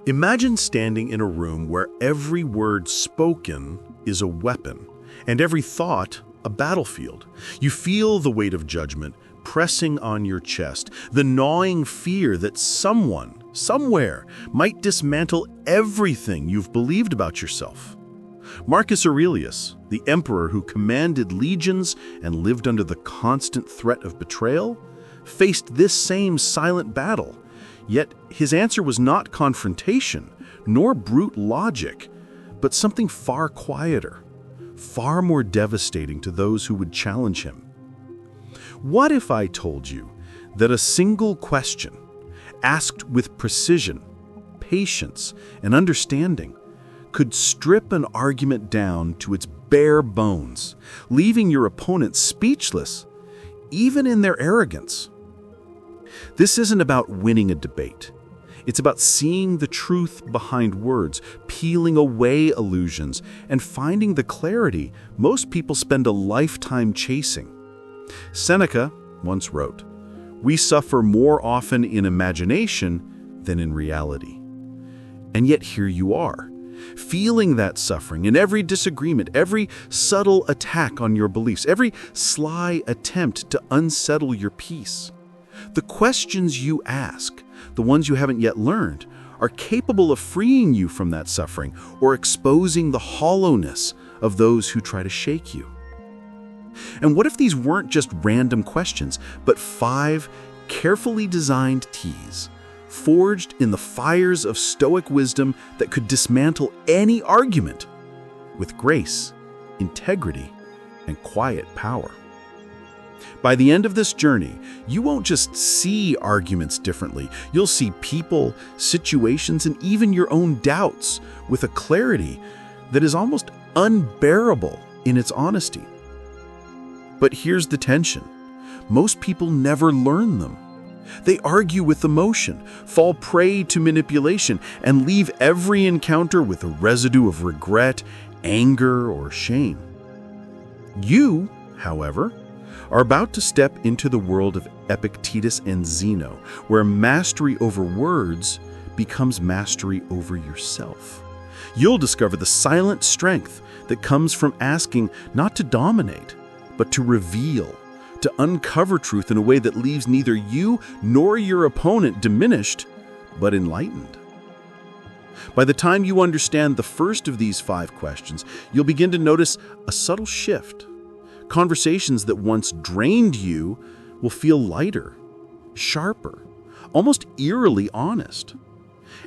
Imagine standing in a room where every word spoken is a weapon and every thought a battlefield. You feel the weight of judgment pressing on your chest, the gnawing fear that someone, somewhere, might dismantle everything you've believed about yourself. Marcus Aurelius, the emperor who commanded legions and lived under the constant threat of betrayal, faced this same silent battle. Yet his answer was not confrontation, nor brute logic, but something far quieter, far more devastating to those who would challenge him. What if I told you that a single question, asked with precision, patience, and understanding, could strip an argument down to its bare bones, leaving your opponent speechless, even in their arrogance? This isn't about winning a debate. It's about seeing the truth behind words, peeling away illusions, and finding the clarity most people spend a lifetime chasing. Seneca once wrote, "We suffer more often in imagination than in reality." And yet here you are, feeling that suffering in every disagreement, every subtle attack on your beliefs, every sly attempt to unsettle your peace. The questions you ask, the ones you haven't yet learned, are capable of freeing you from that suffering or exposing the hollowness of those who try to shake you. And what if these weren't just random questions, but 5 carefully designed T's, forged in the fires of Stoic wisdom that could dismantle any argument with grace, integrity, and quiet power? By the end of this journey, you won't just see arguments differently. You'll see people, situations, and even your own doubts with a clarity that is almost unbearable in its honesty. But here's the tension. Most people never learn them. They argue with emotion, fall prey to manipulation, and leave every encounter with a residue of regret, anger, or shame. You, however, are about to step into the world of Epictetus and Zeno, where mastery over words becomes mastery over yourself. You'll discover the silent strength that comes from asking not to dominate, but to reveal, to uncover truth in a way that leaves neither you nor your opponent diminished, but enlightened. By the time you understand the first of these 5 questions, you'll begin to notice a subtle shift. Conversations that once drained you will feel lighter, sharper, almost eerily honest.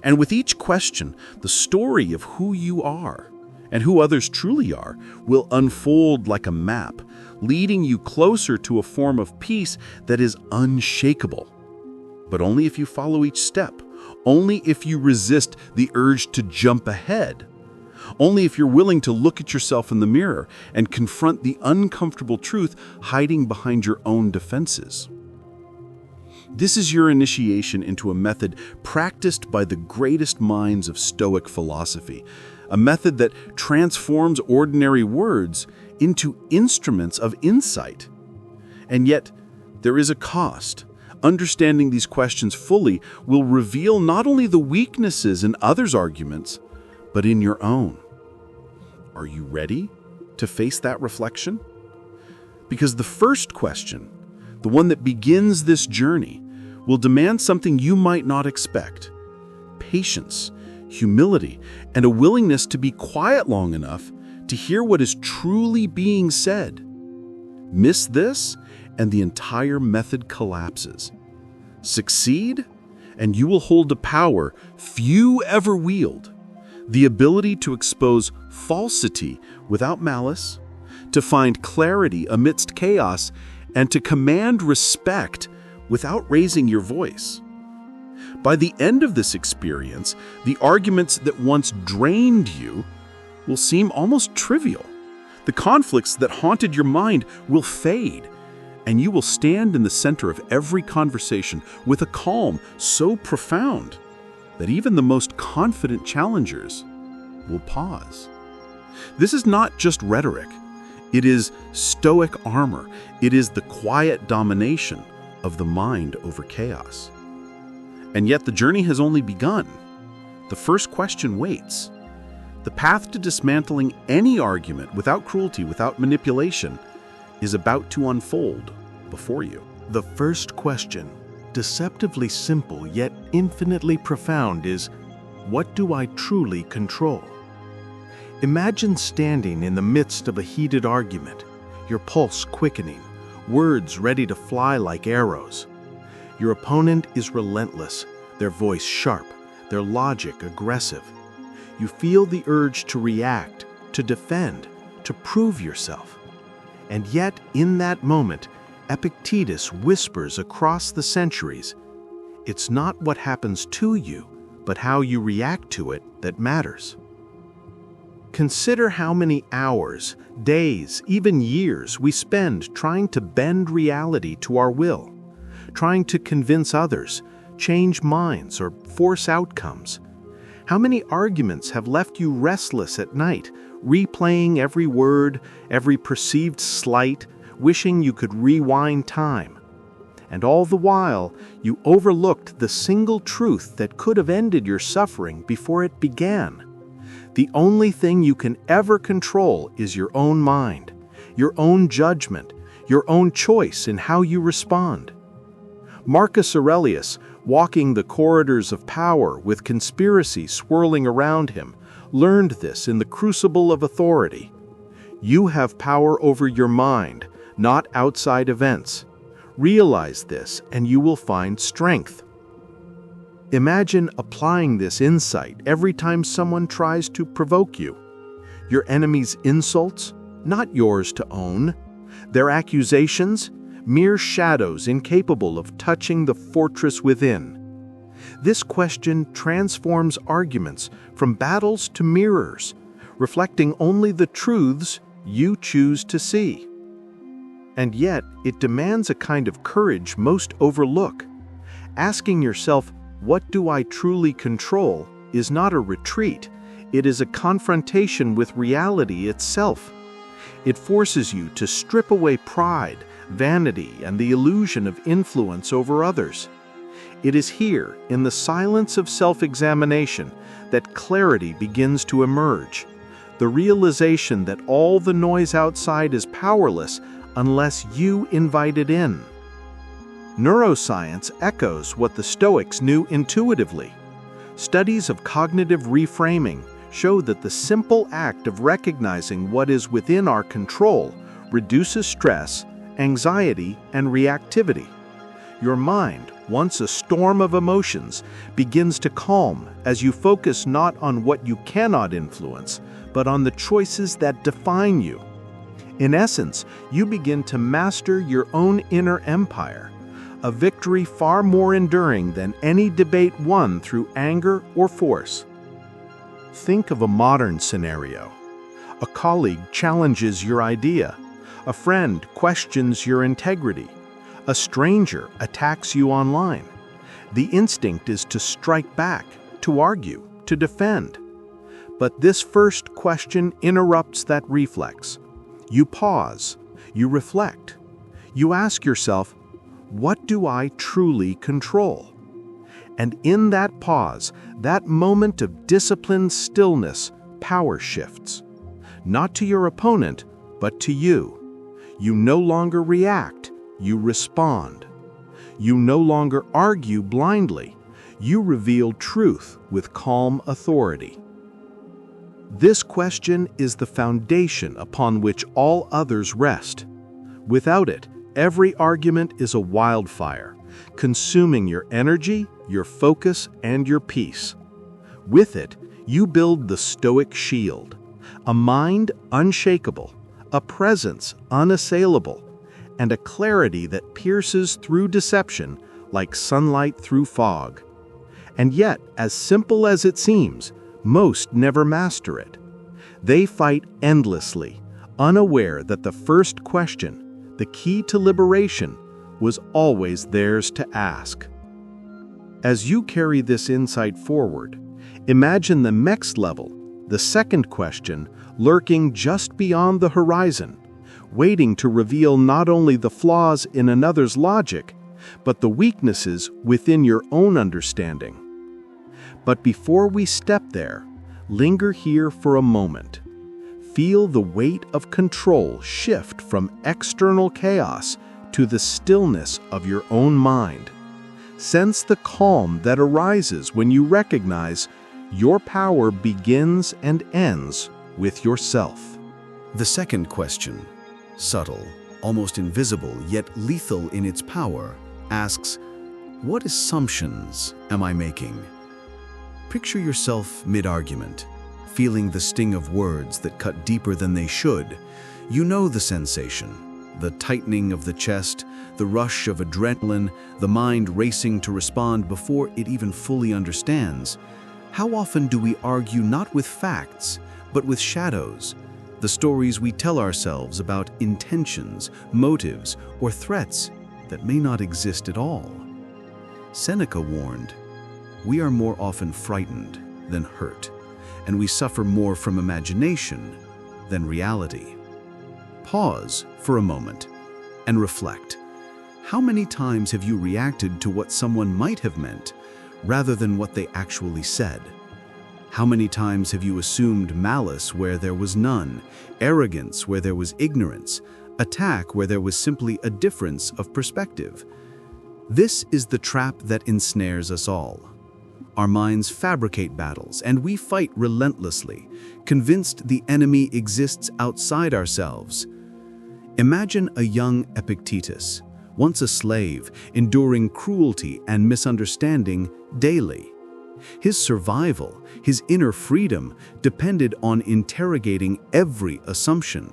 And with each question, the story of who you are and who others truly are will unfold like a map, leading you closer to a form of peace that is unshakable. But only if you follow each step, only if you resist the urge to jump ahead. Only if you're willing to look at yourself in the mirror and confront the uncomfortable truth hiding behind your own defenses. This is your initiation into a method practiced by the greatest minds of Stoic philosophy, a method that transforms ordinary words into instruments of insight. And yet, there is a cost. Understanding these questions fully will reveal not only the weaknesses in others' arguments, but in your own. Are you ready to face that reflection? Because the first question, the one that begins this journey, will demand something you might not expect: patience, humility, and a willingness to be quiet long enough to hear what is truly being said. Miss this, and the entire method collapses. Succeed, and you will hold a power few ever wield: the ability to expose falsity without malice, to find clarity amidst chaos, and to command respect without raising your voice. By the end of this experience, the arguments that once drained you will seem almost trivial. The conflicts that haunted your mind will fade, and you will stand in the center of every conversation with a calm so profound that even the most confident challengers will pause. This is not just rhetoric. It is Stoic armor. It is the quiet domination of the mind over chaos. And yet the journey has only begun. The first question waits. The path to dismantling any argument without cruelty, without manipulation, is about to unfold before you. The first question, deceptively simple yet infinitely profound, is, what do I truly control? Imagine standing in the midst of a heated argument, your pulse quickening, words ready to fly like arrows. Your opponent is relentless, their voice sharp, their logic aggressive. You feel the urge to react, to defend, to prove yourself. And yet, in that moment, Epictetus whispers across the centuries, it's not what happens to you, but how you react to it that matters. Consider how many hours, days, even years we spend trying to bend reality to our will, trying to convince others, change minds, or force outcomes. How many arguments have left you restless at night, replaying every word, every perceived slight, wishing you could rewind time? And all the while, you overlooked the single truth that could have ended your suffering before it began. The only thing you can ever control is your own mind, your own judgment, your own choice in how you respond. Marcus Aurelius, walking the corridors of power with conspiracy swirling around him, learned this in the crucible of authority. You have power over your mind, not outside events. Realize this, and you will find strength. Imagine applying this insight every time someone tries to provoke you. Your enemy's insults, not yours to own. Their accusations, mere shadows incapable of touching the fortress within. This question transforms arguments from battles to mirrors, reflecting only the truths you choose to see. And yet, it demands a kind of courage most overlook. Asking yourself, what do I truly control, is not a retreat. It is a confrontation with reality itself. It forces you to strip away pride, vanity, and the illusion of influence over others. It is here, in the silence of self-examination, that clarity begins to emerge. The realization that all the noise outside is powerless unless you invite it in. Neuroscience echoes what the Stoics knew intuitively. Studies of cognitive reframing show that the simple act of recognizing what is within our control reduces stress, anxiety, and reactivity. Your mind, once a storm of emotions, begins to calm as you focus not on what you cannot influence, but on the choices that define you. In essence, you begin to master your own inner empire, a victory far more enduring than any debate won through anger or force. Think of a modern scenario. A colleague challenges your idea. A friend questions your integrity. A stranger attacks you online. The instinct is to strike back, to argue, to defend. But this first question interrupts that reflex. You pause. You reflect. You ask yourself, what do I truly control? And in that pause, that moment of disciplined stillness, power shifts. Not to your opponent, but to you. You no longer react, you respond. You no longer argue blindly, you reveal truth with calm authority. This question is the foundation upon which all others rest. Without it, every argument is a wildfire, consuming your energy, your focus, and your peace. With it, you build the Stoic shield, a mind unshakable, a presence unassailable, and a clarity that pierces through deception like sunlight through fog. And yet, as simple as it seems, most never master it. They fight endlessly, unaware that the first question, the key to liberation, was always theirs to ask. As you carry this insight forward, imagine the next level, the second question, lurking just beyond the horizon, waiting to reveal not only the flaws in another's logic, but the weaknesses within your own understanding. But before we step there, linger here for a moment. Feel the weight of control shift from external chaos to the stillness of your own mind. Sense the calm that arises when you recognize your power begins and ends with yourself. The second question, subtle, almost invisible, yet lethal in its power, asks, what assumptions am I making? Picture yourself mid-argument, feeling the sting of words that cut deeper than they should. You know the sensation, the tightening of the chest, the rush of adrenaline, the mind racing to respond before it even fully understands. How often do we argue not with facts, but with shadows, the stories we tell ourselves about intentions, motives, or threats that may not exist at all? Seneca warned, we are more often frightened than hurt, and we suffer more from imagination than reality. Pause for a moment and reflect. How many times have you reacted to what someone might have meant rather than what they actually said? How many times have you assumed malice where there was none, arrogance where there was ignorance, attack where there was simply a difference of perspective? This is the trap that ensnares us all. Our minds fabricate battles, and we fight relentlessly, convinced the enemy exists outside ourselves. Imagine a young Epictetus, once a slave, enduring cruelty and misunderstanding daily. His survival, his inner freedom, depended on interrogating every assumption.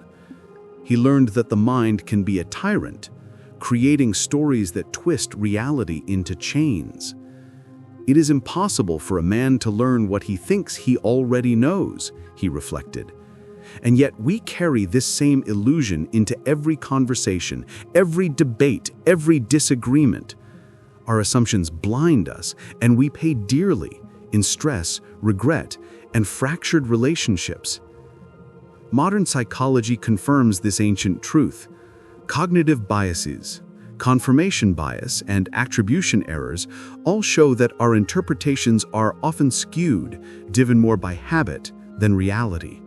He learned that the mind can be a tyrant, creating stories that twist reality into chains. It is impossible for a man to learn what he thinks he already knows, he reflected. And yet we carry this same illusion into every conversation, every debate, every disagreement. Our assumptions blind us, and we pay dearly in stress, regret, and fractured relationships. Modern psychology confirms this ancient truth. Cognitive biases, confirmation bias, and attribution errors all show that our interpretations are often skewed, driven more by habit than reality.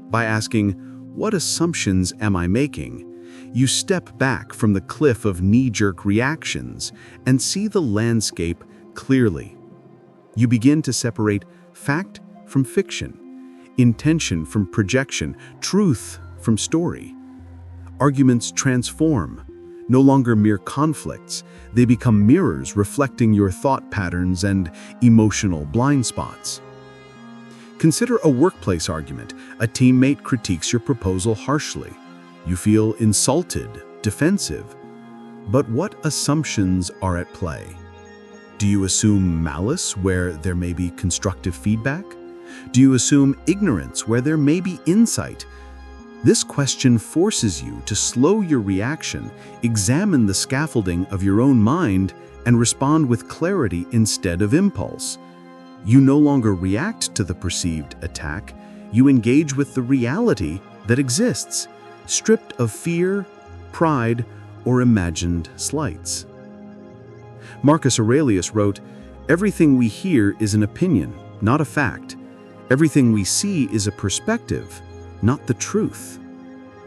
By asking, what assumptions am I making? You step back from the cliff of knee-jerk reactions and see the landscape clearly. You begin to separate fact from fiction, intention from projection, truth from story. Arguments transform. No longer mere conflicts, they become mirrors reflecting your thought patterns and emotional blind spots. Consider a workplace argument. A teammate critiques your proposal harshly. You feel insulted, defensive. But what assumptions are at play? Do you assume malice where there may be constructive feedback? Do you assume ignorance where there may be insight? This question forces you to slow your reaction, examine the scaffolding of your own mind, and respond with clarity instead of impulse. You no longer react to the perceived attack, you engage with the reality that exists, stripped of fear, pride, or imagined slights. Marcus Aurelius wrote, "Everything we hear is an opinion, not a fact. Everything we see is a perspective, not the truth."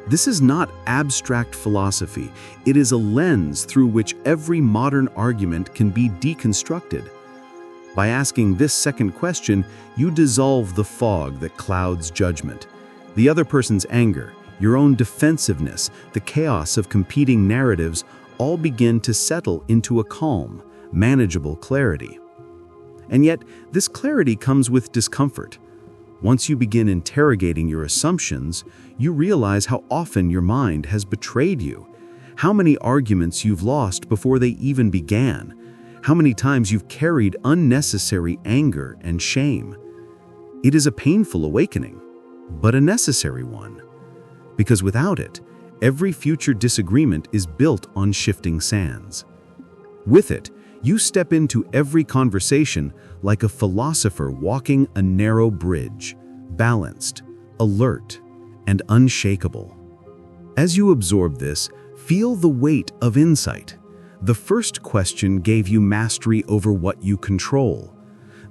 This is not abstract philosophy. It is a lens through which every modern argument can be deconstructed. By asking this second question, you dissolve the fog that clouds judgment. The other person's anger, your own defensiveness, the chaos of competing narratives all begin to settle into a calm, manageable clarity. And yet, this clarity comes with discomfort. Once you begin interrogating your assumptions, you realize how often your mind has betrayed you, how many arguments you've lost before they even began, how many times you've carried unnecessary anger and shame. It is a painful awakening, but a necessary one, because without it, every future disagreement is built on shifting sands. With it, you step into every conversation like a philosopher walking a narrow bridge, balanced, alert, and unshakable. As you absorb this, feel the weight of insight. The first question gave you mastery over what you control.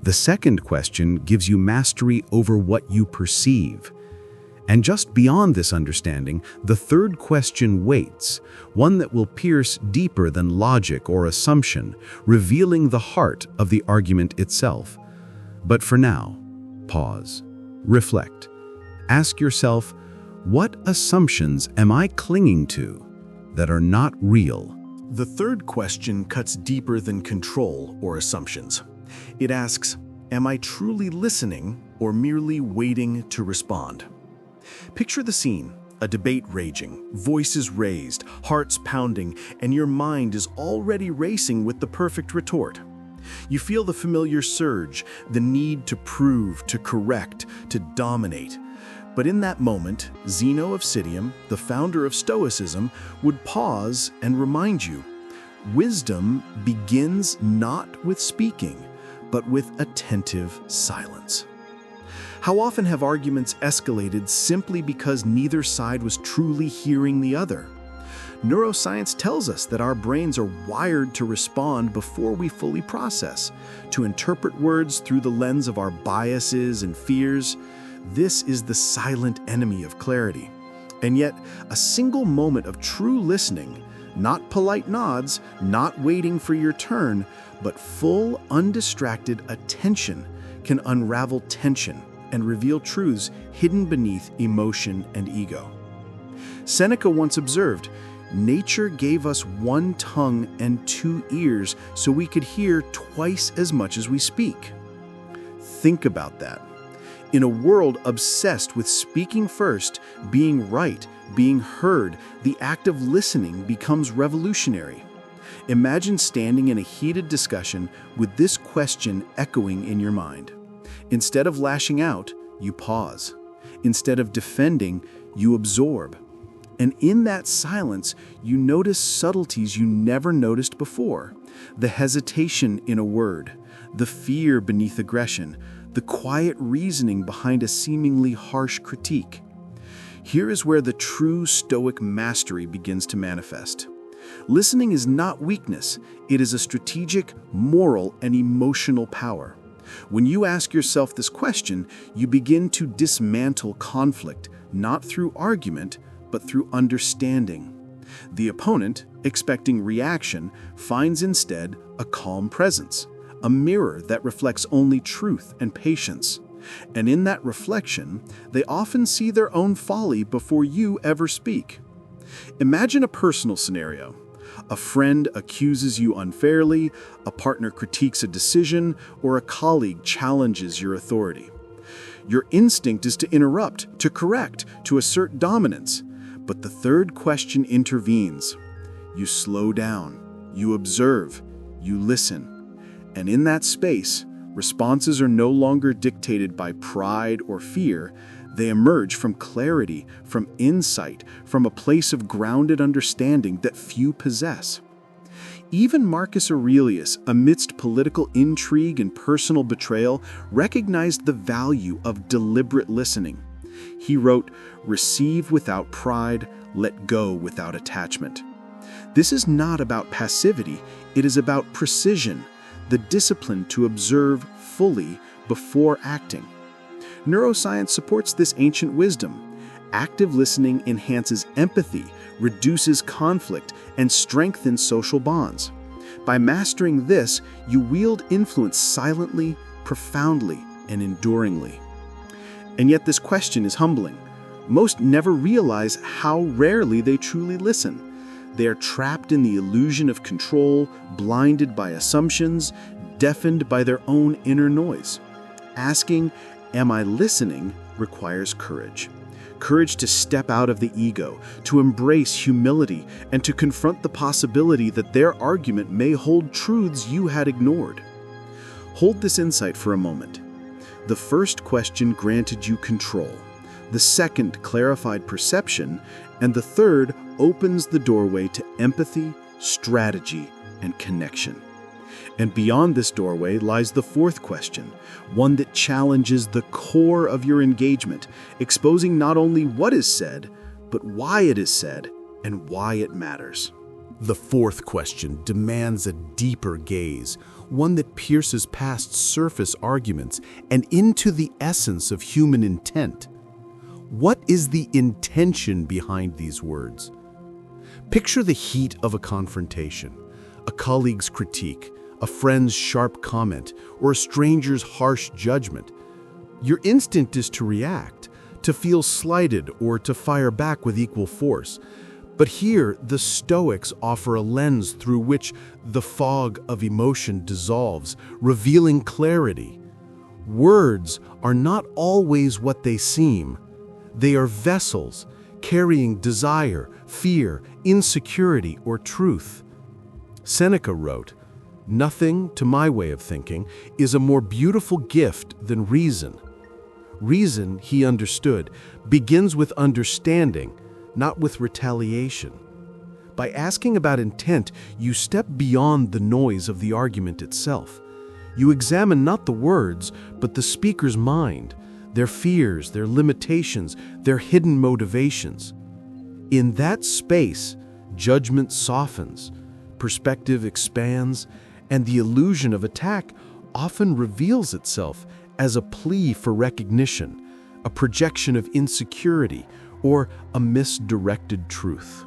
The second question gives you mastery over what you perceive. And just beyond this understanding, the third question waits, one that will pierce deeper than logic or assumption, revealing the heart of the argument itself. But for now, pause, reflect. Ask yourself, what assumptions am I clinging to that are not real? The third question cuts deeper than control or assumptions. It asks, am I truly listening or merely waiting to respond? Picture the scene, a debate raging, voices raised, hearts pounding, and your mind is already racing with the perfect retort. You feel the familiar surge, the need to prove, to correct, to dominate. But in that moment, Zeno of Citium, the founder of Stoicism, would pause and remind you, wisdom begins not with speaking, but with attentive silence. How often have arguments escalated simply because neither side was truly hearing the other? Neuroscience tells us that our brains are wired to respond before we fully process, to interpret words through the lens of our biases and fears. This is the silent enemy of clarity. And yet, a single moment of true listening, not polite nods, not waiting for your turn, but full, undistracted attention, can unravel tension and reveal truths hidden beneath emotion and ego. Seneca once observed, "Nature gave us one tongue and two ears so we could hear twice as much as we speak." Think about that. In a world obsessed with speaking first, being right, being heard, the act of listening becomes revolutionary. Imagine standing in a heated discussion with this question echoing in your mind. Instead of lashing out, you pause. Instead of defending, you absorb. And in that silence, you notice subtleties you never noticed before. The hesitation in a word, the fear beneath aggression, the quiet reasoning behind a seemingly harsh critique. Here is where the true Stoic mastery begins to manifest. Listening is not weakness, it is a strategic, moral, and emotional power. When you ask yourself this question, you begin to dismantle conflict, not through argument, but through understanding. The opponent, expecting reaction, finds instead a calm presence, a mirror that reflects only truth and patience. And in that reflection, they often see their own folly before you ever speak. Imagine a personal scenario. A friend accuses you unfairly, a partner critiques a decision, or a colleague challenges your authority. Your instinct is to interrupt, to correct, to assert dominance. But the third question intervenes. You slow down, you observe, you listen. And in that space, responses are no longer dictated by pride or fear. They emerge from clarity, from insight, from a place of grounded understanding that few possess. Even Marcus Aurelius, amidst political intrigue and personal betrayal, recognized the value of deliberate listening. He wrote, "Receive without pride, let go without attachment." This is not about passivity, it is about precision, the discipline to observe fully before acting. Neuroscience supports this ancient wisdom. Active listening enhances empathy, reduces conflict, and strengthens social bonds. By mastering this, you wield influence silently, profoundly, and enduringly. And yet this question is humbling. Most never realize how rarely they truly listen. They are trapped in the illusion of control, blinded by assumptions, deafened by their own inner noise. Asking, "Am I listening?" requires courage. Courage to step out of the ego, to embrace humility, and to confront the possibility that their argument may hold truths you had ignored. Hold this insight for a moment. The first question granted you control. The second clarified perception, and the third opens the doorway to empathy, strategy, and connection. And beyond this doorway lies the fourth question, one that challenges the core of your engagement, exposing not only what is said, but why it is said and why it matters. The fourth question demands a deeper gaze, one that pierces past surface arguments and into the essence of human intent. What is the intention behind these words? Picture the heat of a confrontation, a colleague's critique, a friend's sharp comment, or a stranger's harsh judgment. Your instinct is to react, to feel slighted, or to fire back with equal force. But here, the Stoics offer a lens through which the fog of emotion dissolves, revealing clarity. Words are not always what they seem. They are vessels carrying desire, fear, insecurity, or truth. Seneca wrote, "Nothing, to my way of thinking, is a more beautiful gift than reason." Reason, he understood, begins with understanding, not with retaliation. By asking about intent, you step beyond the noise of the argument itself. You examine not the words, but the speaker's mind, their fears, their limitations, their hidden motivations. In that space, judgment softens, perspective expands, and the illusion of attack often reveals itself as a plea for recognition, a projection of insecurity, or a misdirected truth.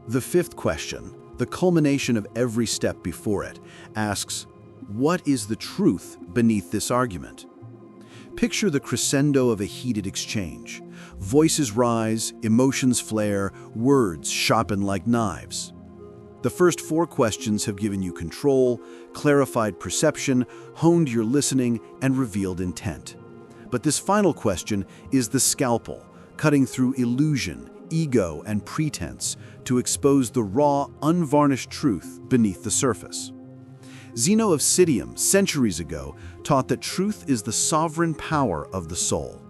The fifth question, the culmination of every step before it, asks, what is the truth beneath this argument? Picture the crescendo of a heated exchange. Voices rise, emotions flare, words sharpen like knives. The first four questions have given you control, clarified perception, honed your listening, and revealed intent. But this final question is the scalpel, cutting through illusion, ego, and pretense to expose the raw, unvarnished truth beneath the surface. Zeno of Citium, centuries ago, taught that truth is the sovereign power of the soul.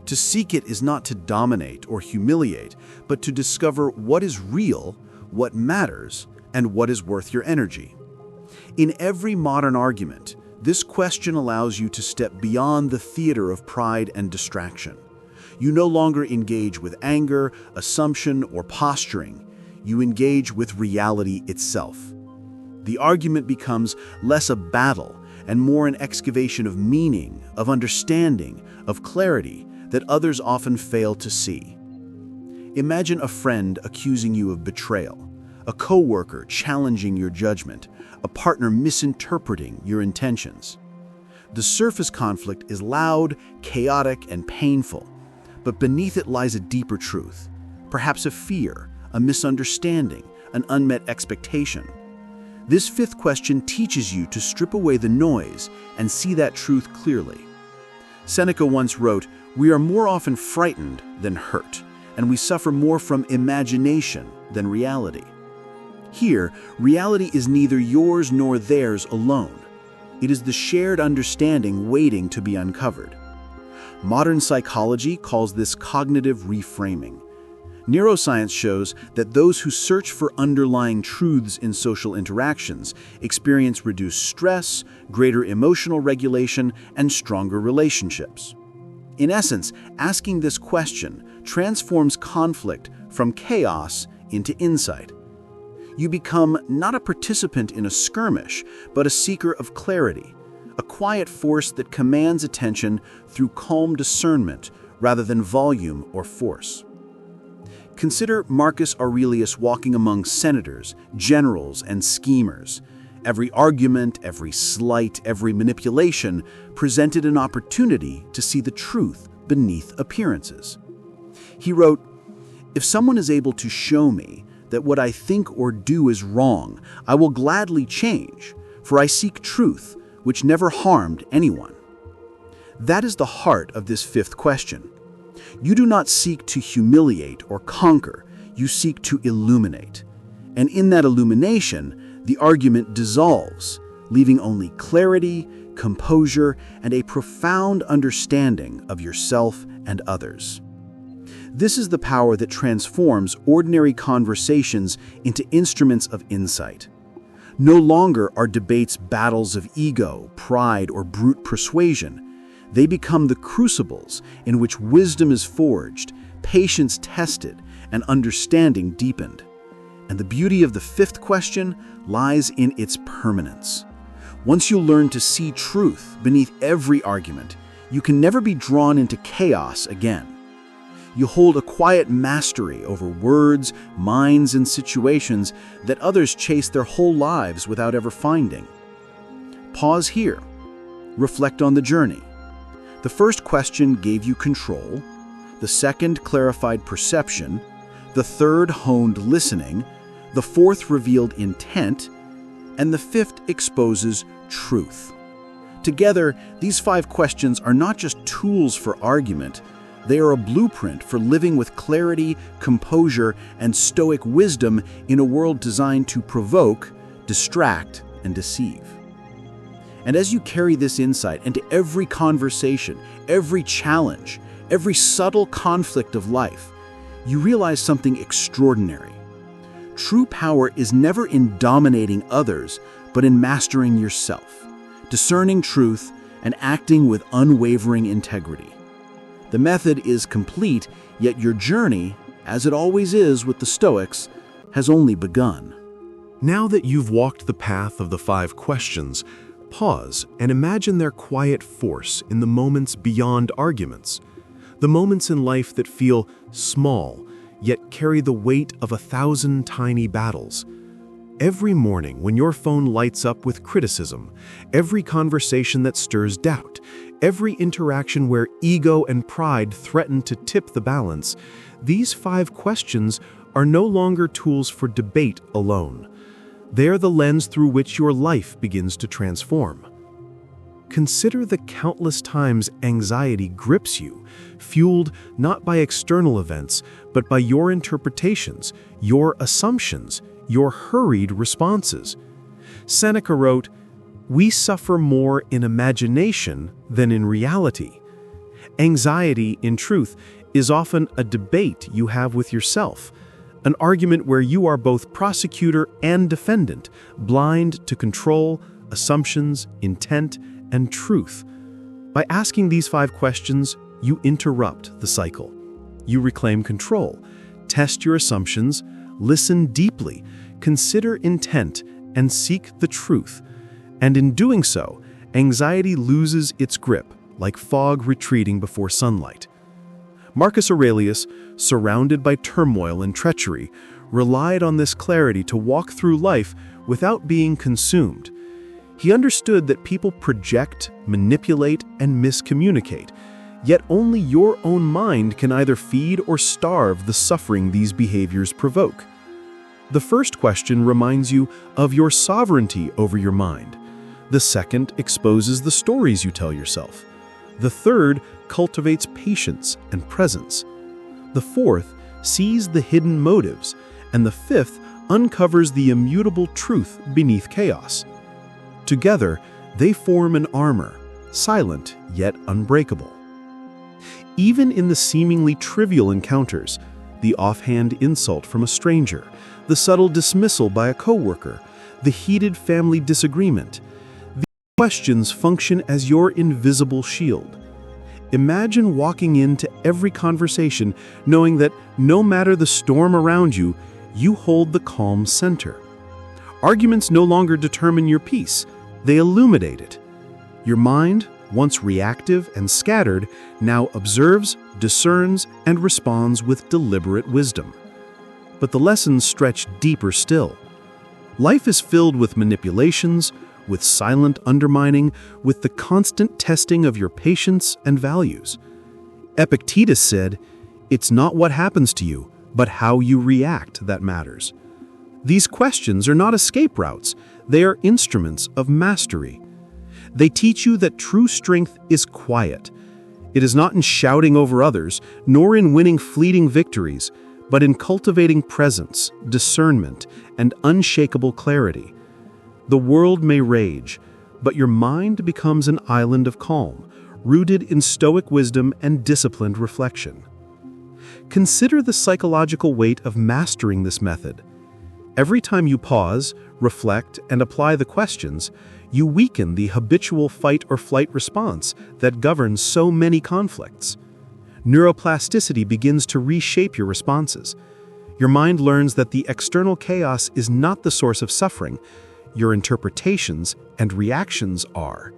To seek it is not to dominate or humiliate, but to discover what is real, what matters, and what is worth your energy. In every modern argument, this question allows you to step beyond the theater of pride and distraction. You no longer engage with anger, assumption, or posturing. You engage with reality itself. The argument becomes less a battle and more an excavation of meaning, of understanding, of clarity that others often fail to see. Imagine a friend accusing you of betrayal, a coworker challenging your judgment, a partner misinterpreting your intentions. The surface conflict is loud, chaotic, and painful, but beneath it lies a deeper truth, perhaps a fear, a misunderstanding, an unmet expectation. This fifth question teaches you to strip away the noise and see that truth clearly. Seneca once wrote, "We are more often frightened than hurt, and we suffer more from imagination than reality." Here, reality is neither yours nor theirs alone. It is the shared understanding waiting to be uncovered. Modern psychology calls this cognitive reframing. Neuroscience shows that those who search for underlying truths in social interactions experience reduced stress, greater emotional regulation, and stronger relationships. In essence, asking this question transforms conflict from chaos into insight. You become not a participant in a skirmish, but a seeker of clarity, a quiet force that commands attention through calm discernment rather than volume or force. Consider Marcus Aurelius walking among senators, generals, and schemers. Every argument, every slight, every manipulation presented an opportunity to see the truth beneath appearances. He wrote, "If someone is able to show me that what I think or do is wrong, I will gladly change, for I seek truth, which never harmed anyone." That is the heart of this fifth question. You do not seek to humiliate or conquer, you seek to illuminate. And in that illumination, the argument dissolves, leaving only clarity, composure, and a profound understanding of yourself and others. This is the power that transforms ordinary conversations into instruments of insight. No longer are debates battles of ego, pride, or brute persuasion. They become the crucibles in which wisdom is forged, patience tested, and understanding deepened. And the beauty of the fifth question lies in its permanence. Once you learn to see truth beneath every argument, you can never be drawn into chaos again. You hold a quiet mastery over words, minds, and situations that others chase their whole lives without ever finding. Pause here. Reflect on the journey. The first question gave you control, the second clarified perception, the third honed listening, the fourth revealed intent, and the fifth exposes truth. Together, these 5 questions are not just tools for argument, they are a blueprint for living with clarity, composure, and stoic wisdom in a world designed to provoke, distract, and deceive. And as you carry this insight into every conversation, every challenge, every subtle conflict of life, you realize something extraordinary. True power is never in dominating others, but in mastering yourself, discerning truth, and acting with unwavering integrity. The method is complete, yet your journey, as it always is with the Stoics, has only begun. Now that you've walked the path of the 5 questions, pause and imagine their quiet force in the moments beyond arguments. The moments in life that feel small, yet carry the weight of 1,000 tiny battles. Every morning when your phone lights up with criticism, every conversation that stirs doubt, every interaction where ego and pride threaten to tip the balance, these 5 questions are no longer tools for debate alone. They are the lens through which your life begins to transform. Consider the countless times anxiety grips you, fueled not by external events, but by your interpretations, your assumptions, your hurried responses. Seneca wrote, "We suffer more in imagination than in reality." Anxiety, in truth, is often a debate you have with yourself, an argument where you are both prosecutor and defendant, blind to control, assumptions, intent, and truth. By asking these 5 questions, you interrupt the cycle. You reclaim control, test your assumptions, listen deeply, consider intent, and seek the truth. And in doing so, anxiety loses its grip, like fog retreating before sunlight. Marcus Aurelius, surrounded by turmoil and treachery, relied on this clarity to walk through life without being consumed. He understood that people project, manipulate, and miscommunicate, yet only your own mind can either feed or starve the suffering these behaviors provoke. The first question reminds you of your sovereignty over your mind. The second exposes the stories you tell yourself. The third cultivates patience and presence. The fourth sees the hidden motives, and the fifth uncovers the immutable truth beneath chaos. Together, they form an armor, silent yet unbreakable. Even in the seemingly trivial encounters, the offhand insult from a stranger, the subtle dismissal by a coworker, the heated family disagreement, these questions function as your invisible shield. Imagine walking into every conversation knowing that no matter the storm around you, you hold the calm center. Arguments no longer determine your peace, they illuminate it. Your mind, once reactive and scattered, now observes, discerns, and responds with deliberate wisdom. But the lessons stretch deeper still. Life is filled with manipulations, with silent undermining, with the constant testing of your patience and values. Epictetus said, "It's not what happens to you, but how you react that matters." These questions are not escape routes, they are instruments of mastery. They teach you that true strength is quiet. It is not in shouting over others, nor in winning fleeting victories, but in cultivating presence, discernment, and unshakable clarity. The world may rage, but your mind becomes an island of calm, rooted in Stoic wisdom and disciplined reflection. Consider the psychological weight of mastering this method. Every time you pause, reflect, and apply the questions, you weaken the habitual fight-or-flight response that governs so many conflicts. Neuroplasticity begins to reshape your responses. Your mind learns that the external chaos is not the source of suffering. Your interpretations and reactions are.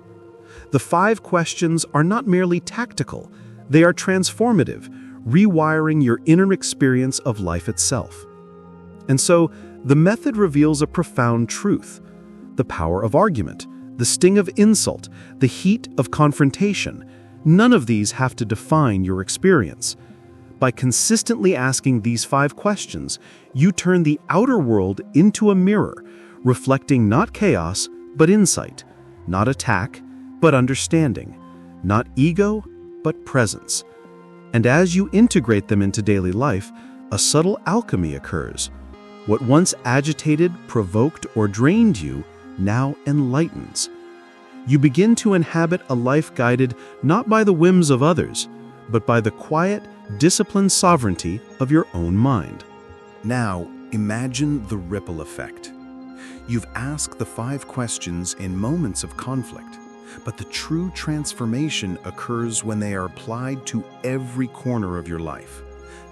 The 5 questions are not merely tactical, they are transformative, rewiring your inner experience of life itself. And so, the method reveals a profound truth: the power of argument, the sting of insult, the heat of confrontation. None of these have to define your experience. By consistently asking these 5 questions, you turn the outer world into a mirror, reflecting not chaos, but insight, not attack, but understanding, not ego, but presence. And as you integrate them into daily life, a subtle alchemy occurs. What once agitated, provoked, or drained you now enlightens. You begin to inhabit a life guided not by the whims of others, but by the quiet, disciplined sovereignty of your own mind. Now, imagine the ripple effect. You've asked the 5 questions in moments of conflict, but the true transformation occurs when they are applied to every corner of your life.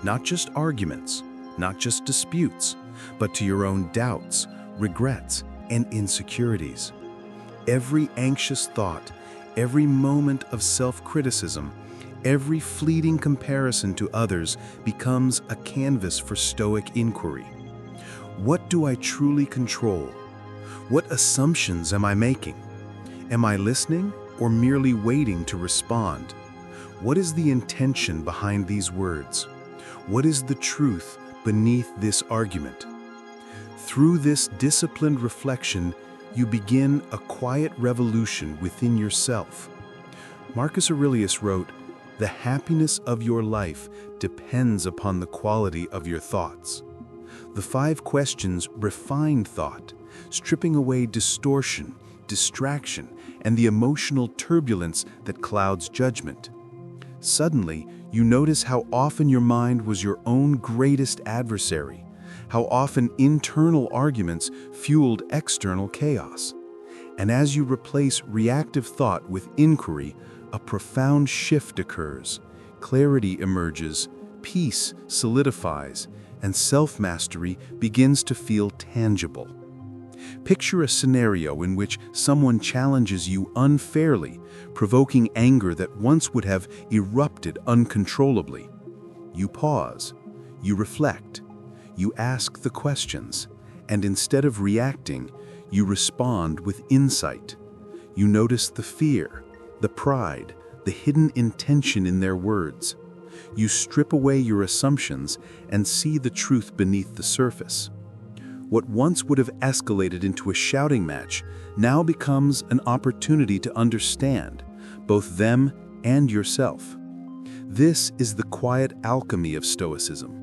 Not just arguments, not just disputes, but to your own doubts, regrets, and insecurities. Every anxious thought, every moment of self-criticism, Every fleeting comparison to others becomes a canvas for Stoic inquiry. What do I truly control? What assumptions am I making? Am I listening or merely waiting to respond? What is the intention behind these words? What is the truth beneath this argument? Through this disciplined reflection, you begin a quiet revolution within yourself. Marcus Aurelius wrote, "The happiness of your life depends upon the quality of your thoughts." The 5 questions refine thought, stripping away distortion, distraction, and the emotional turbulence that clouds judgment. Suddenly, you notice how often your mind was your own greatest adversary, how often internal arguments fueled external chaos. And as you replace reactive thought with inquiry, a profound shift occurs. Clarity emerges, peace solidifies, and self-mastery begins to feel tangible. Picture a scenario in which someone challenges you unfairly, provoking anger that once would have erupted uncontrollably. You pause, you reflect, you ask the questions, and instead of reacting, you respond with insight. You notice the fear, the pride, the hidden intention in their words. You strip away your assumptions and see the truth beneath the surface. What once would have escalated into a shouting match now becomes an opportunity to understand both them and yourself. This is the quiet alchemy of Stoicism,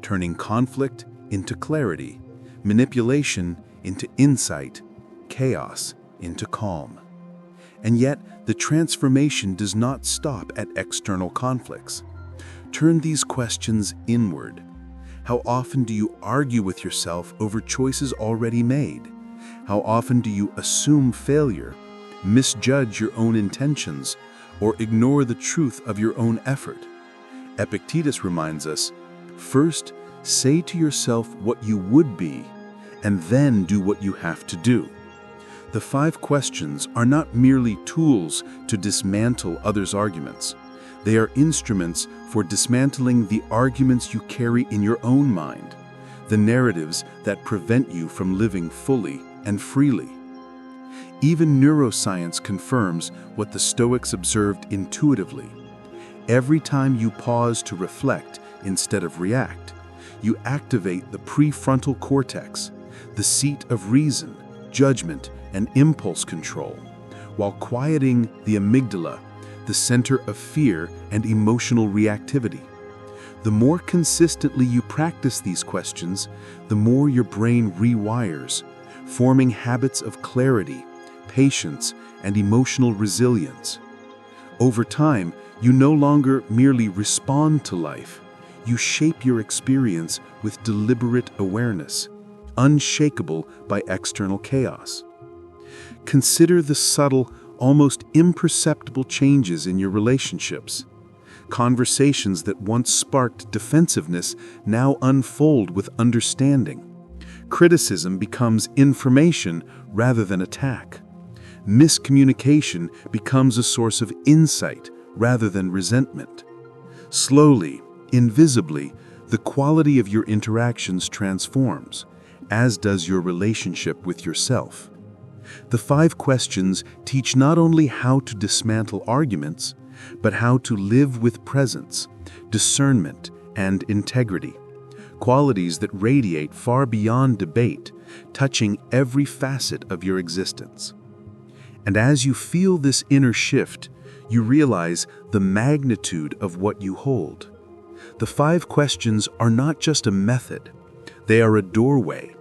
turning conflict into clarity, manipulation into insight, chaos into calm. And yet, the transformation does not stop at external conflicts. Turn these questions inward. How often do you argue with yourself over choices already made? How often do you assume failure, misjudge your own intentions, or ignore the truth of your own effort? Epictetus reminds us, first, say to yourself what you would be, and then do what you have to do. The 5 questions are not merely tools to dismantle others' arguments. They are instruments for dismantling the arguments you carry in your own mind, the narratives that prevent you from living fully and freely. Even neuroscience confirms what the Stoics observed intuitively. Every time you pause to reflect instead of react, you activate the prefrontal cortex, the seat of reason, judgment, and impulse control, while quieting the amygdala, the center of fear and emotional reactivity. The more consistently you practice these questions, the more your brain rewires, forming habits of clarity, patience, and emotional resilience. Over time, you no longer merely respond to life. You shape your experience with deliberate awareness, unshakable by external chaos. Consider the subtle, almost imperceptible changes in your relationships. Conversations that once sparked defensiveness now unfold with understanding. Criticism becomes information rather than attack. Miscommunication becomes a source of insight rather than resentment. Slowly, invisibly, the quality of your interactions transforms, as does your relationship with yourself. The 5 questions teach not only how to dismantle arguments, but how to live with presence, discernment, and integrity, qualities that radiate far beyond debate, touching every facet of your existence. And as you feel this inner shift, you realize the magnitude of what you hold. The 5 questions are not just a method, they are a doorway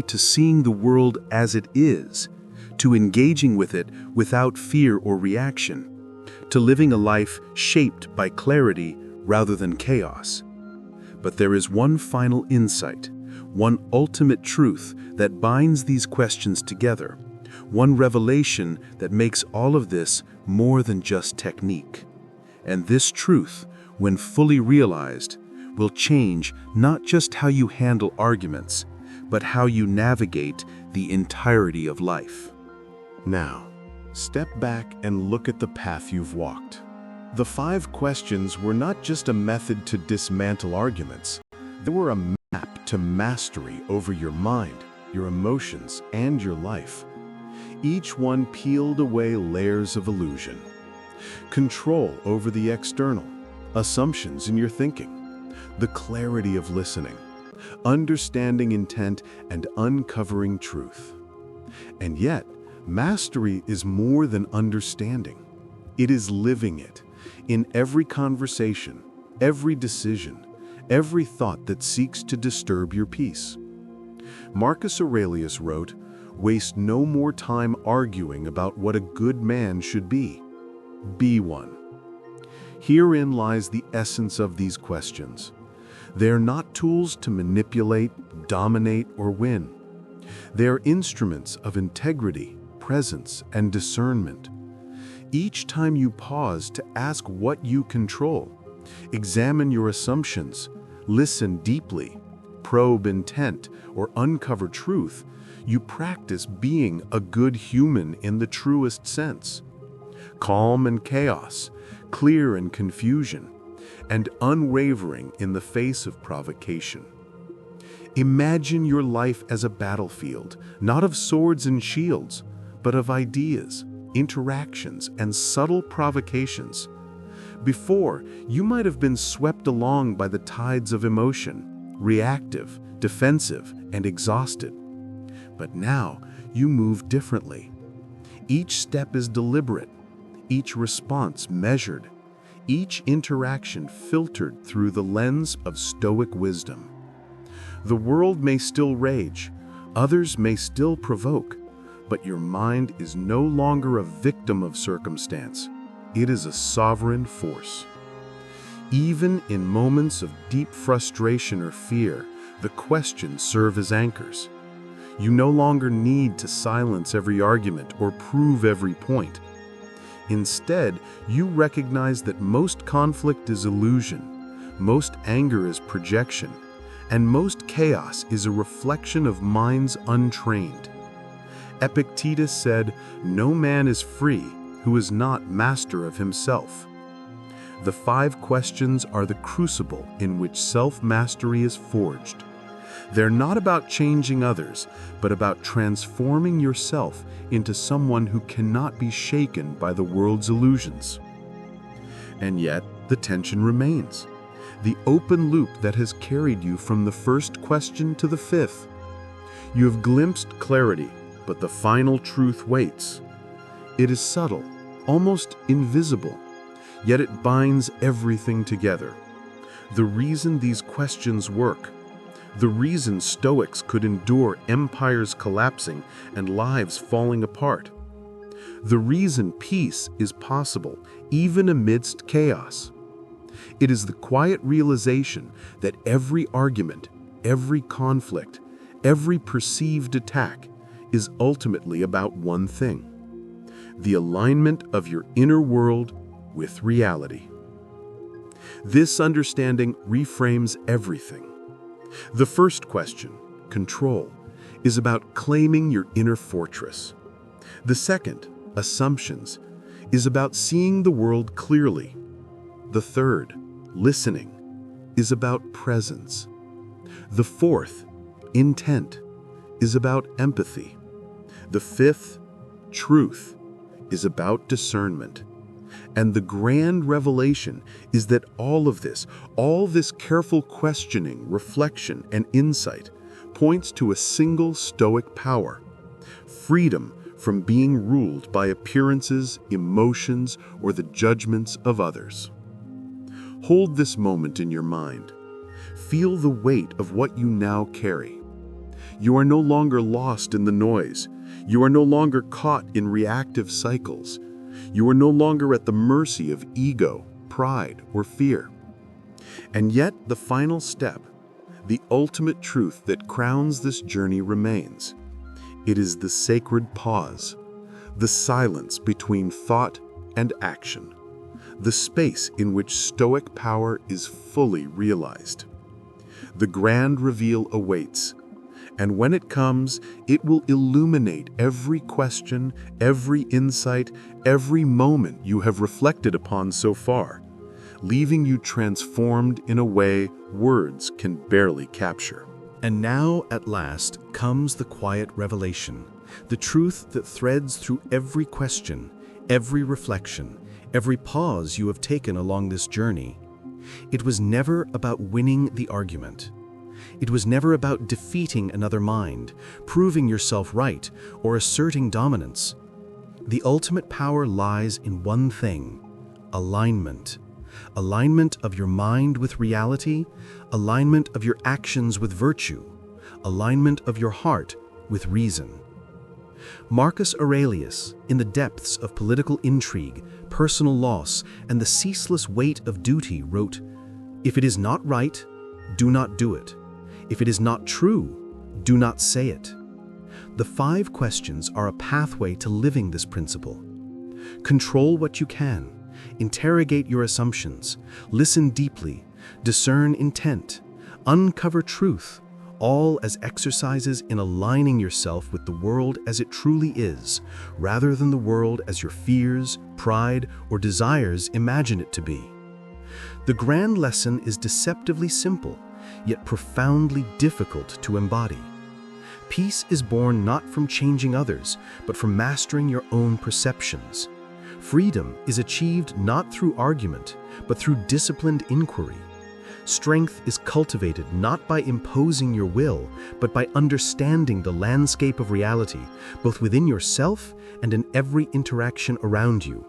to seeing the world as it is, to engaging with it without fear or reaction, to living a life shaped by clarity rather than chaos. But there is one final insight, one ultimate truth that binds these questions together, one revelation that makes all of this more than just technique. And this truth, when fully realized, will change not just how you handle arguments, but how you navigate the entirety of life. Now, step back and look at the path you've walked. The 5 questions were not just a method to dismantle arguments. They were a map to mastery over your mind, your emotions, and your life. Each one peeled away layers of illusion. Control over the external, assumptions in your thinking, the clarity of listening, understanding intent, and uncovering truth. And yet, mastery is more than understanding. It is living it in every conversation, every decision, every thought that seeks to disturb your peace. Marcus Aurelius wrote, "Waste no more time arguing about what a good man should be. Be one." Herein lies the essence of these questions. They are not tools to manipulate, dominate, or win. They are instruments of integrity, presence, and discernment. Each time you pause to ask what you control, examine your assumptions, listen deeply, probe intent, or uncover truth, you practice being a good human in the truest sense. Calm in chaos, clear in confusion, and unwavering in the face of provocation. Imagine your life as a battlefield, not of swords and shields, but of ideas, interactions, and subtle provocations. Before, you might have been swept along by the tides of emotion, reactive, defensive, and exhausted. But now, you move differently. Each step is deliberate, each response measured, each interaction filtered through the lens of Stoic wisdom. The world may still rage, others may still provoke, but your mind is no longer a victim of circumstance. It is a sovereign force. Even in moments of deep frustration or fear, the questions serve as anchors. You no longer need to silence every argument or prove every point. Instead, you recognize that most conflict is illusion, most anger is projection, and most chaos is a reflection of minds untrained. Epictetus said, "No man is free who is not master of himself." The 5 questions are the crucible in which self-mastery is forged. They're not about changing others, but about transforming yourself into someone who cannot be shaken by the world's illusions. And yet, the tension remains. The open loop that has carried you from the first question to the 5th. You have glimpsed clarity, but the final truth waits. It is subtle, almost invisible, yet it binds everything together. The reason these questions work, the reason Stoics could endure empires collapsing and lives falling apart, the reason peace is possible even amidst chaos. It is the quiet realization that every argument, every conflict, every perceived attack is ultimately about one thing: the alignment of your inner world with reality. This understanding reframes everything. The first question, control, is about claiming your inner fortress. The second, assumptions, is about seeing the world clearly. The third, listening, is about presence. The fourth, intent, is about empathy. The 5th, truth, is about discernment. And the grand revelation is that all this careful questioning, reflection, and insight points to a single Stoic power: freedom from being ruled by appearances, emotions, or the judgments of others. Hold this moment in your mind. Feel the weight of what you now carry. You are no longer lost in the noise. You are no longer caught in reactive cycles. You are no longer at the mercy of ego, pride, or fear. And yet, the final step, the ultimate truth that crowns this journey remains. It is the sacred pause, the silence between thought and action, the space in which Stoic power is fully realized. The grand reveal awaits, And when it comes, it will illuminate every question, every insight, every moment you have reflected upon so far, leaving you transformed in a way words can barely capture. And now, at last, comes the quiet revelation, the truth that threads through every question, every reflection, every pause you have taken along this journey. It was never about winning the argument. It was never about defeating another mind, proving yourself right, or asserting dominance. The ultimate power lies in one thing: alignment. Alignment of your mind with reality, alignment of your actions with virtue, alignment of your heart with reason. Marcus Aurelius, in the depths of political intrigue, personal loss, and the ceaseless weight of duty, wrote, "If it is not right, do not do it. If it is not true, do not say it." The 5 questions are a pathway to living this principle. Control what you can. Interrogate your assumptions. Listen deeply. Discern intent. Uncover truth, all as exercises in aligning yourself with the world as it truly is, rather than the world as your fears, pride, or desires imagine it to be. The grand lesson is deceptively simple, yet profoundly difficult to embody. Peace is born not from changing others, but from mastering your own perceptions. Freedom is achieved not through argument, but through disciplined inquiry. Strength is cultivated not by imposing your will, but by understanding the landscape of reality, both within yourself and in every interaction around you.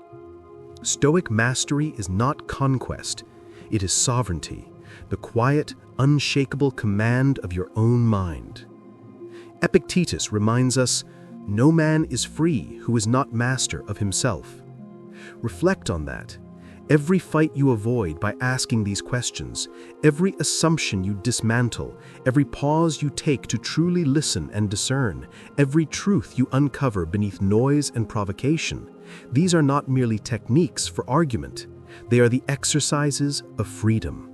Stoic mastery is not conquest, it is sovereignty, the quiet, unshakable command of your own mind. Epictetus reminds us, "No man is free who is not master of himself." Reflect on that. Every fight you avoid by asking these questions, every assumption you dismantle, every pause you take to truly listen and discern, every truth you uncover beneath noise and provocation, these are not merely techniques for argument. They are the exercises of freedom.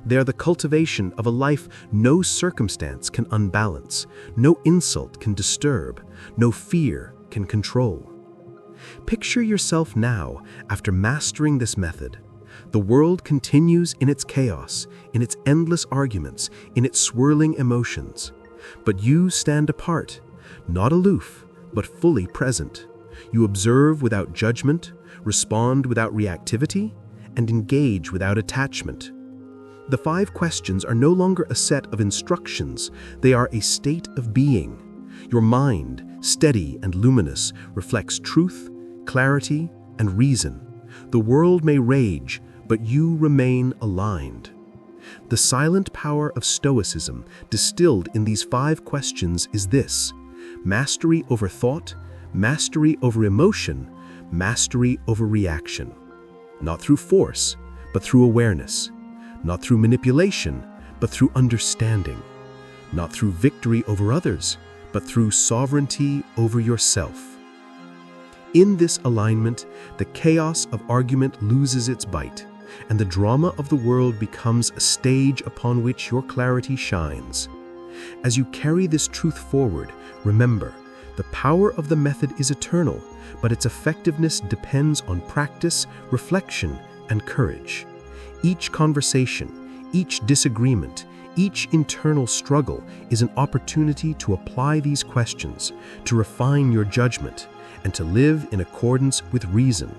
They are the cultivation of a life no circumstance can unbalance, no insult can disturb, no fear can control. Picture yourself now after mastering this method. The world continues in its chaos, in its endless arguments, in its swirling emotions. But you stand apart, not aloof, but fully present. You observe without judgment, respond without reactivity, and engage without attachment. The 5 questions are no longer a set of instructions, they are a state of being. Your mind, steady and luminous, reflects truth, clarity, and reason. The world may rage, but you remain aligned. The silent power of Stoicism, distilled in these 5 questions, is this: mastery over thought, mastery over emotion, mastery over reaction. Not through force, but through awareness. Not through manipulation, but through understanding. Not through victory over others, but through sovereignty over yourself. In this alignment, the chaos of argument loses its bite, and the drama of the world becomes a stage upon which your clarity shines. As you carry this truth forward, remember, the power of the method is eternal, but its effectiveness depends on practice, reflection, and courage. Each conversation, each disagreement, each internal struggle is an opportunity to apply these questions, to refine your judgment, and to live in accordance with reason.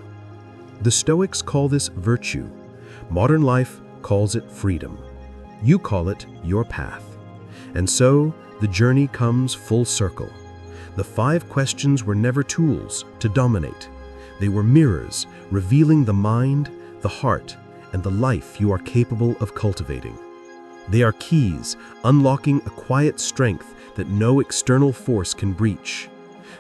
The Stoics call this virtue. Modern life calls it freedom. You call it your path. And so, the journey comes full circle. The 5 questions were never tools to dominate. They were mirrors, revealing the mind, the heart, and the life you are capable of cultivating. They are keys, unlocking a quiet strength that no external force can breach.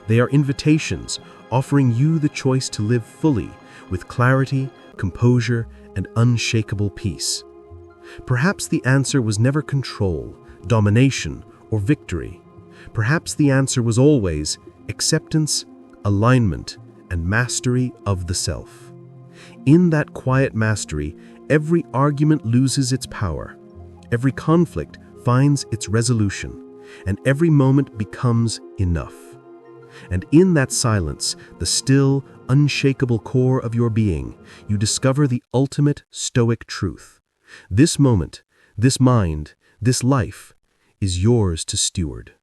They are invitations, offering you the choice to live fully, with clarity, composure, and unshakable peace. Perhaps the answer was never control, domination, or victory. Perhaps the answer was always acceptance, alignment, and mastery of the self. In that quiet mastery, every argument loses its power. Every conflict finds its resolution, and every moment becomes enough. And in that silence, the still, unshakable core of your being, you discover the ultimate Stoic truth. This moment, this mind, this life is yours to steward.